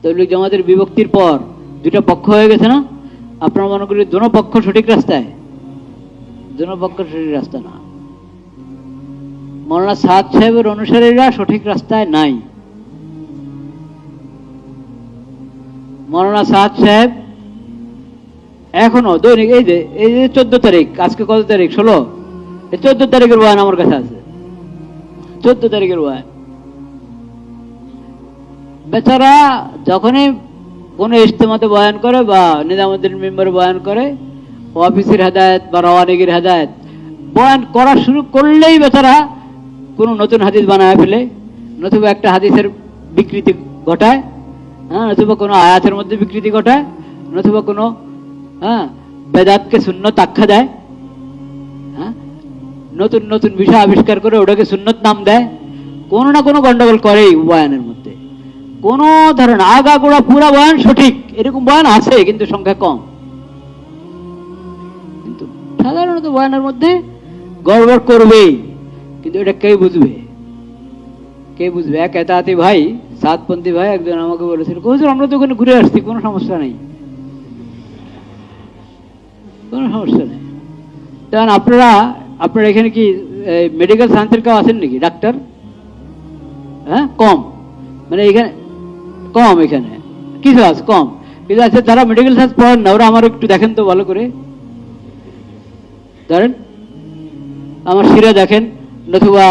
তবলিগ জামাতের বিভক্তির পর দুইটা পক্ষ হয়ে গেছে না? আপনারা মনে করি দোনো পক্ষ সঠিক রাস্তায়? দোনো পক্ষ সঠিক রাস্তা না। মৌলানা সাদ সাহেবের অনুসারীরা সঠিক রাস্তায় নাই। মৌলানা সাদ সাহেব এখনো দৈনিক এই যে 14 তারিখ, আজকে কত তারিখ? 16। এই 14 তারিখের বয়ান আমার কাছে আছে, 14 তারিখের বয়ান। বেচারা যখনই কোনো ইজতেমাতে বয়ান করে বা নিজামুদ্দিন মেম্বারে বয়ান করে, অফিসের হেদায়েত বা রওয়ানিগির হেদায়েত বয়ান করা শুরু করলেই বেচারা কোনো নতুন হাদিস বানায় ফেলে, নতুবা একটা হাদিসের বিকৃতি ঘটায়, হ্যাঁ, নতুবা কোনো আয়াতের মধ্যে বিকৃতি ঘটায়, নতুবা কোনো বেদাতকে সুন্নত আখ্যা দেয়, হ্যাঁ, নতুন নতুন বিষয় আবিষ্কার করে ওটাকে সুন্নত নাম দেয়। কোনো না কোনো গন্ডগোল করেই বয়ানের মধ্যে। কোন ধরনের আগাগোড়া পুরা বয়ান সঠিক এরকম বয়ান আছে, কিন্তু সংখ্যা কম। কিন্তু সাধারণত বয়ানের মধ্যে গড়বড় করবেই, কিন্তু এটা কে বুঝবে? কে বুঝবে? এক এতাতি ভাই, সাতপন্থী ভাই একজন আমাকে বলেছিল, হুজুর আমরা তো ওখানে ঘুরে আসছি, কোনো সমস্যা নেই, কোনো সমস্যা নেই। তখন আপনারা এখানে কি মেডিকেল সায়েন্সের কেউ আছেন নাকি? ডাক্তার? হ্যাঁ, কম, মানে এখানে কম, এখানে কিছু আছে কম, কিন্তু আছে যারা মেডিকেল সায়েন্স পড়েন না, ওরা আমার একটু দেখেন তো ভালো করে, ধরেন আমার শিরা দেখেন, নতুবা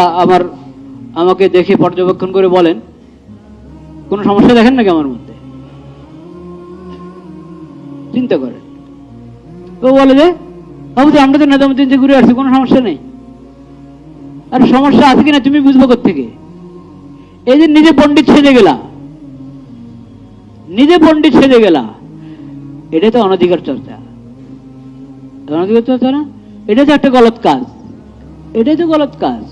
আমাকে দেখে পর্যবেক্ষণ করে বলেন কোন সমস্যা দেখেন নাকি আমার মধ্যে? চিন্তা করেন। ও বলে যে বাবুজি আমরা তো নিজামুদ্দিন যে ঘুরে আসছি, কোনো সমস্যা নেই। আর সমস্যা আছে কিনা তুমি বুঝবো কোত্থেকে? এই যে নিজে পণ্ডিত সেজে গেলা, নিজে পণ্ডিত সেজে গেলা, এটা তো অনধিকার চর্চা। অনধিকার চর্চা না? এটা তো একটা গলত কাজ, এটাই তো গলত কাজ,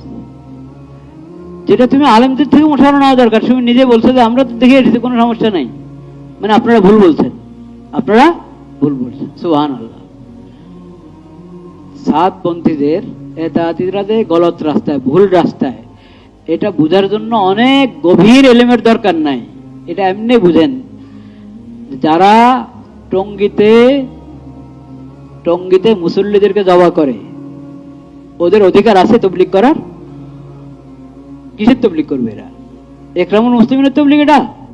যেটা তুমি আলেমদের থেকে মশানো নেওয়া দরকার। তুমি নিজে বলছো যে আমরা তো দেখে এসেছি, কোনো সমস্যা নাই, মানে আপনারা ভুল বলছেন, আপনারা ভুল বলছেন। সুবহানাল্লাহ। সাতপন্থীদের এতাতিরা যে গলত রাস্তায়, ভুল রাস্তায়, এটা বুঝার জন্য অনেক গভীর এলেমের দরকার নাই। এটা এমনি বুঝেন, যারা টঙ্গিতে মুসল্লিদেরকে জবা করে, ওদের অধিকার আছে তবলিগ করার? কিসের তবলিগ করবে এরা? একরামুল মুসলিমিনের তবলিগ এটা?